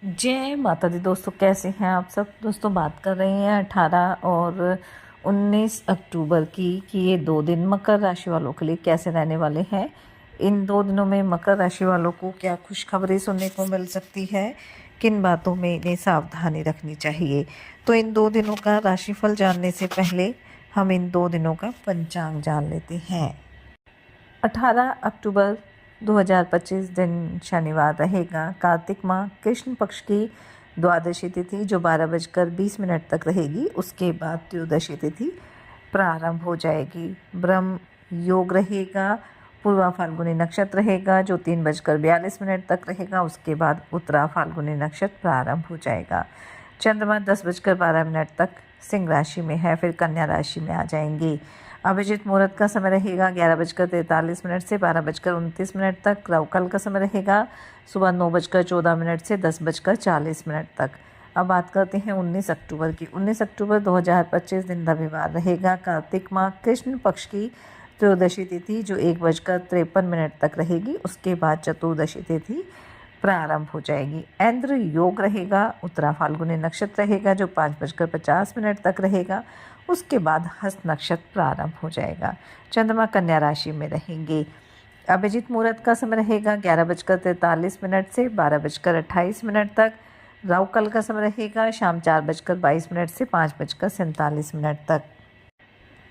जय माता दी दोस्तों, कैसे हैं आप सब। दोस्तों बात कर रहे हैं 18 और 19 अक्टूबर की कि ये 2 दिन मकर राशि वालों के लिए कैसे रहने वाले हैं। इन 2 दिनों में मकर राशि वालों को क्या खुशखबरी सुनने को मिल सकती है, किन बातों में इन्हें सावधानी रखनी चाहिए। तो इन 2 दिनों का राशिफल जानने से पहले हम इन 2 दिनों का पंचांग जान लेते हैं। 18 अक्टूबर 2025 दिन शनिवार रहेगा। कार्तिक माह कृष्ण पक्ष की द्वादशी तिथि जो 12:20 तक रहेगी। उसके बाद त्रयोदशी तिथि प्रारंभ हो जाएगी। ब्रह्म योग रहेगा। पूर्वा फाल्गुनी नक्षत्र रहेगा जो 3:42 तक रहेगा। उसके बाद उत्तरा फाल्गुनी नक्षत्र प्रारंभ हो जाएगा। चंद्रमा 10:12 तक सिंह राशि में है, फिर कन्या राशि में आ जाएंगे। अभिजीत मुहूर्त का समय रहेगा 11:43 से 12:29 तक। राहुकाल का समय रहेगा सुबह 9:14 से 10:40 तक। अब बात करते हैं 19 अक्टूबर की। 19 अक्टूबर 2025 दिन रविवार रहेगा। कार्तिक माह कृष्ण पक्ष की त्रयोदशी तिथि जो 1:53 तक रहेगी। उसके बाद चतुर्दशी तिथि प्रारंभ हो जाएगी। ऐन्द्र योग रहेगा। उत्तरा फाल्गुनी नक्षत्र रहेगा जो 5:50 तक रहेगा। उसके बाद हस्त नक्षत्र प्रारंभ हो जाएगा। चंद्रमा कन्या राशि में रहेंगे। अभिजीत मुहूर्त का समय रहेगा 11:43 से 12:28 तक। राहु काल का समय रहेगा शाम 4:22 से 5:47 तक।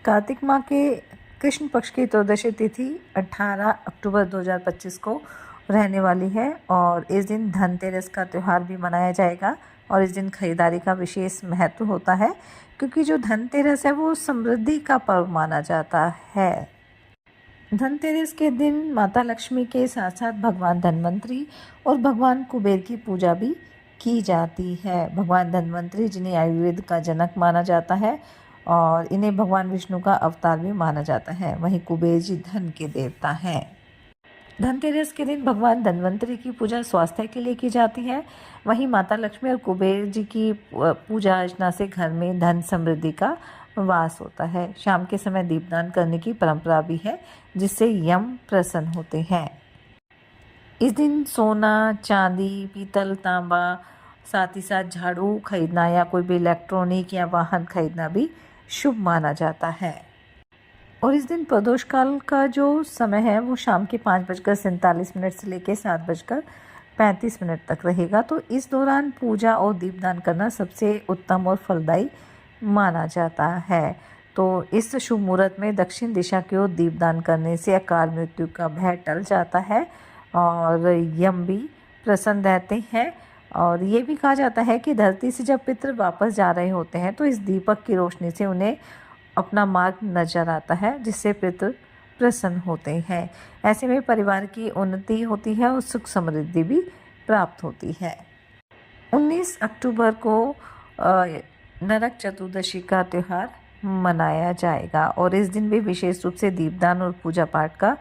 कार्तिक माह के कृष्ण पक्ष की त्रयोदशी तिथि 18 अक्टूबर 2025 को रहने वाली है और इस दिन धनतेरस का त्यौहार भी मनाया जाएगा। और इस दिन खरीदारी का विशेष महत्व होता है क्योंकि जो धनतेरस है वो समृद्धि का पर्व माना जाता है। धनतेरस के दिन माता लक्ष्मी के साथ साथ भगवान धन्वंतरी और भगवान कुबेर की पूजा भी की जाती है। भगवान धन्वंतरी जिन्हें आयुर्वेद का जनक माना जाता है और इन्हें भगवान विष्णु का अवतार भी माना जाता है। वहीं कुबेर जी धन के देवता हैं। धनतेरस के दिन भगवान धन्वंतरी की पूजा स्वास्थ्य के लिए की जाती है। वहीं माता लक्ष्मी और कुबेर जी की पूजा अर्चना से घर में धन समृद्धि का वास होता है। शाम के समय दीपदान करने की परंपरा भी है जिससे यम प्रसन्न होते हैं। इस दिन सोना, चांदी, पीतल, तांबा, साथ ही साथ झाड़ू खरीदना या कोई भी इलेक्ट्रॉनिक या वाहन खरीदना भी शुभ माना जाता है। और इस दिन प्रदोष काल का जो समय है वो शाम के 5:47 से लेकर 7:35 तक रहेगा। तो इस दौरान पूजा और दीपदान करना सबसे उत्तम और फलदायी माना जाता है। तो इस शुभ मुहूर्त में दक्षिण दिशा की ओर दीपदान करने से अकाल मृत्यु का भय टल जाता है और यम भी प्रसन्न रहते हैं। और ये भी कहा जाता है कि धरती से जब पितृ वापस जा रहे होते हैं तो इस दीपक की रोशनी से उन्हें अपना मार्ग नजर आता है जिससे पितृ प्रसन्न होते हैं। ऐसे में परिवार की उन्नति होती है और सुख समृद्धि भी प्राप्त होती है। 19 अक्टूबर को नरक चतुर्दशी का त्यौहार मनाया जाएगा और इस दिन भी विशेष रूप से दीपदान और पूजा पाठ का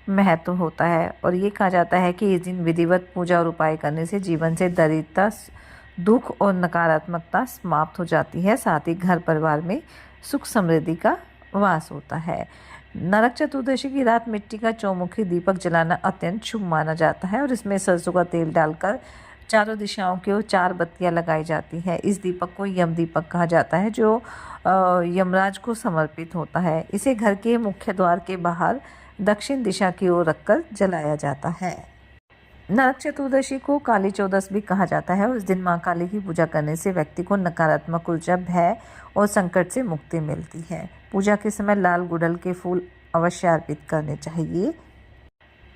महत्व होता है। और ये कहा जाता है कि इस दिन विधिवत पूजा और उपाय करने से जीवन से दरिद्रता, दुख और नकारात्मकता समाप्त हो जाती है। साथ ही घर परिवार में सुख समृद्धि का वास होता है। नरक चतुर्दशी की रात मिट्टी का चौमुखी दीपक जलाना अत्यंत शुभ माना जाता है और इसमें सरसों का तेल डालकर चारों दिशाओं की ओर 4 बत्तियां लगाई जाती है। इस दीपक को यम दीपक कहा जाता है जो यमराज को समर्पित होता है। इसे घर के मुख्य द्वार के बाहर दक्षिण दिशा की ओर रखकर जलाया जाता है। नरक चतुर्दशी को काली चौदस भी कहा जाता है और इस दिन मां काली की पूजा करने से व्यक्ति को नकारात्मक ऊर्जा, भय और संकट से मुक्ति मिलती है। पूजा के समय लाल गुड़हल के फूल अवश्य अर्पित करने चाहिए।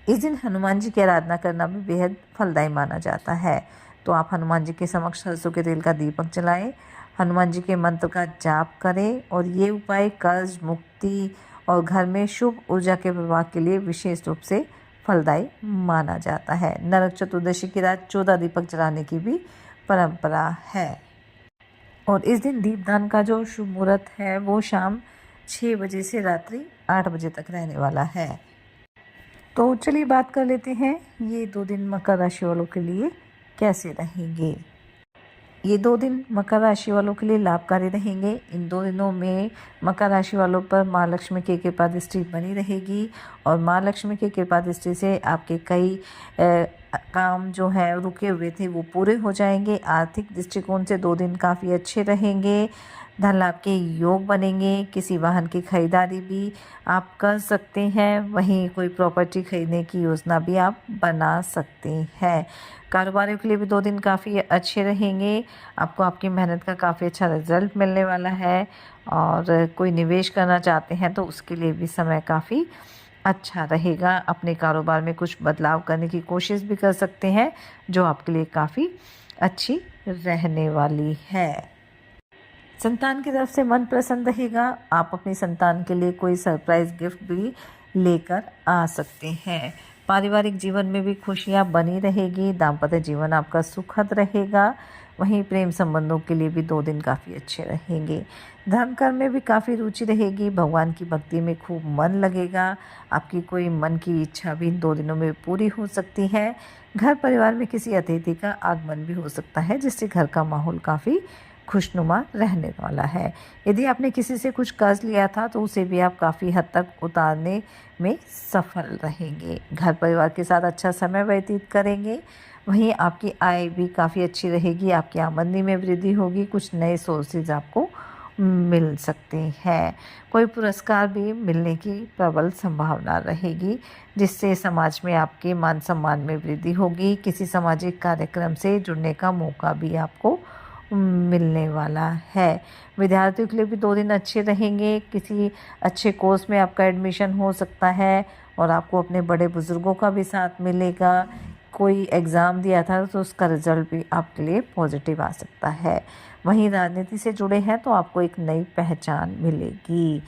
इस दिन हनुमान जी की आराधना करना भी बेहद फलदायी माना जाता है। तो आप हनुमान जी के समक्ष सरसों के तेल का दीपक जलाएं, हनुमान जी के मंत्र का जाप करें और ये उपाय कर्ज मुक्ति और घर में शुभ ऊर्जा के प्रवाह के लिए विशेष रूप से फलदायी माना जाता है। नरक चतुर्दशी की रात 14 दीपक जलाने की भी परंपरा है। और इस दिन दीपदान का जो शुभ मुहूर्त है वो शाम 6 बजे से रात्रि 8 बजे तक रहने वाला है। तो चलिए बात कर लेते हैं ये 2 दिन मकर राशि वालों के लिए कैसे रहेंगे। ये 2 दिन मकर राशि वालों के लिए लाभकारी रहेंगे। इन 2 दिनों में मकर राशि वालों पर माँ लक्ष्मी की कृपा दृष्टि बनी रहेगी और माँ लक्ष्मी की कृपा दृष्टि से आपके कई काम जो है रुके हुए थे वो पूरे हो जाएंगे। आर्थिक दृष्टिकोण से 2 दिन काफ़ी अच्छे रहेंगे। धन लाभ के योग बनेंगे। किसी वाहन की खरीदारी भी आप कर सकते हैं। वहीं कोई प्रॉपर्टी खरीदने की योजना भी आप बना सकते हैं। कारोबारियों के लिए भी 2 दिन काफ़ी अच्छे रहेंगे। आपको आपकी मेहनत का काफ़ी अच्छा रिजल्ट मिलने वाला है और कोई निवेश करना चाहते हैं तो उसके लिए भी समय काफ़ी अच्छा रहेगा। अपने कारोबार में कुछ बदलाव करने की कोशिश भी कर सकते हैं जो आपके लिए काफ़ी अच्छी रहने वाली है। संतान की तरफ से मन प्रसन्न रहेगा। आप अपनी संतान के लिए कोई सरप्राइज गिफ्ट भी लेकर आ सकते हैं। पारिवारिक जीवन में भी खुशियां बनी रहेगी। दाम्पत्य जीवन आपका सुखद रहेगा। वहीं प्रेम संबंधों के लिए भी 2 दिन काफ़ी अच्छे रहेंगे। धर्म कर्म में भी काफ़ी रुचि रहेगी। भगवान की भक्ति में खूब मन लगेगा। आपकी कोई मन की इच्छा भी इन 2 दिनों में पूरी हो सकती है। घर परिवार में किसी अतिथि का आगमन भी हो सकता है जिससे घर का माहौल काफ़ी खुशनुमा रहने वाला है। यदि आपने किसी से कुछ कर्ज लिया था तो उसे भी आप काफ़ी हद तक उतारने में सफल रहेंगे। घर परिवार के साथ अच्छा समय व्यतीत करेंगे। वहीं आपकी आय भी काफ़ी अच्छी रहेगी। आपकी आमदनी में वृद्धि होगी। कुछ नए सोर्सेज आपको मिल सकते हैं। कोई पुरस्कार भी मिलने की प्रबल संभावना रहेगी जिससे समाज में आपके मान सम्मान में वृद्धि होगी। किसी सामाजिक कार्यक्रम से जुड़ने का मौका भी आपको मिलने वाला है। विद्यार्थियों के लिए भी 2 दिन अच्छे रहेंगे। किसी अच्छे कोर्स में आपका एडमिशन हो सकता है और आपको अपने बड़े बुजुर्गों का भी साथ मिलेगा। कोई एग्ज़ाम दिया था तो उसका रिज़ल्ट भी आपके लिए पॉजिटिव आ सकता है। वहीं राजनीति से जुड़े हैं तो आपको एक नई पहचान मिलेगी।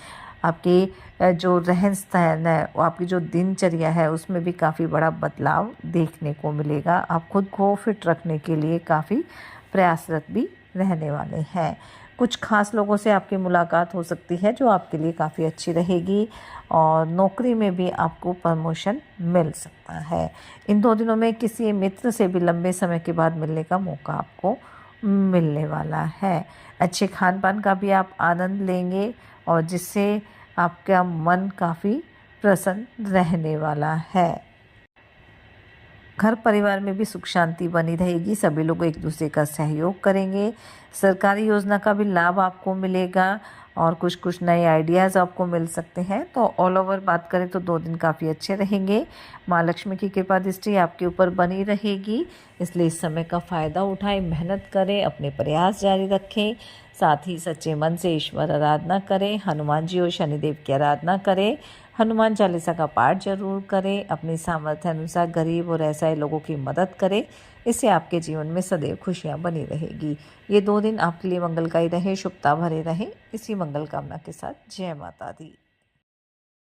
आपके जो रहन सहन है, आपकी जो दिनचर्या है उसमें भी काफ़ी बड़ा बदलाव देखने को मिलेगा। आप खुद को फिट रखने के लिए काफ़ी प्रयासरत भी रहने वाले हैं। कुछ खास लोगों से आपकी मुलाकात हो सकती है जो आपके लिए काफ़ी अच्छी रहेगी और नौकरी में भी आपको प्रमोशन मिल सकता है। इन 2 दिनों में किसी मित्र से भी लंबे समय के बाद मिलने का मौका आपको मिलने वाला है। अच्छे खान पान का भी आप आनंद लेंगे और जिससे आपका मन काफ़ी प्रसन्न रहने वाला है। घर परिवार में भी सुख शांति बनी रहेगी। सभी लोग एक दूसरे का सहयोग करेंगे। सरकारी योजना का भी लाभ आपको मिलेगा और कुछ नए आइडियाज़ आपको मिल सकते हैं। तो ऑल ओवर बात करें तो 2 दिन काफ़ी अच्छे रहेंगे। माँ लक्ष्मी की कृपा दृष्टि आपके ऊपर बनी रहेगी, इसलिए इस समय का फ़ायदा उठाएं, मेहनत करें, अपने प्रयास जारी रखें। साथ ही सच्चे मन से ईश्वर आराधना करें। हनुमान जी और शनिदेव की आराधना करें। हनुमान चालीसा का पाठ जरूर करें। अपनी सामर्थ्य अनुसार गरीब और असहाय लोगों की मदद करें। इससे आपके जीवन में सदैव खुशियां बनी रहेगी। ये 2 दिन आपके लिए मंगलकारी रहे, शुभता भरे रहे। इसी मंगल कामना के साथ जय माता दी।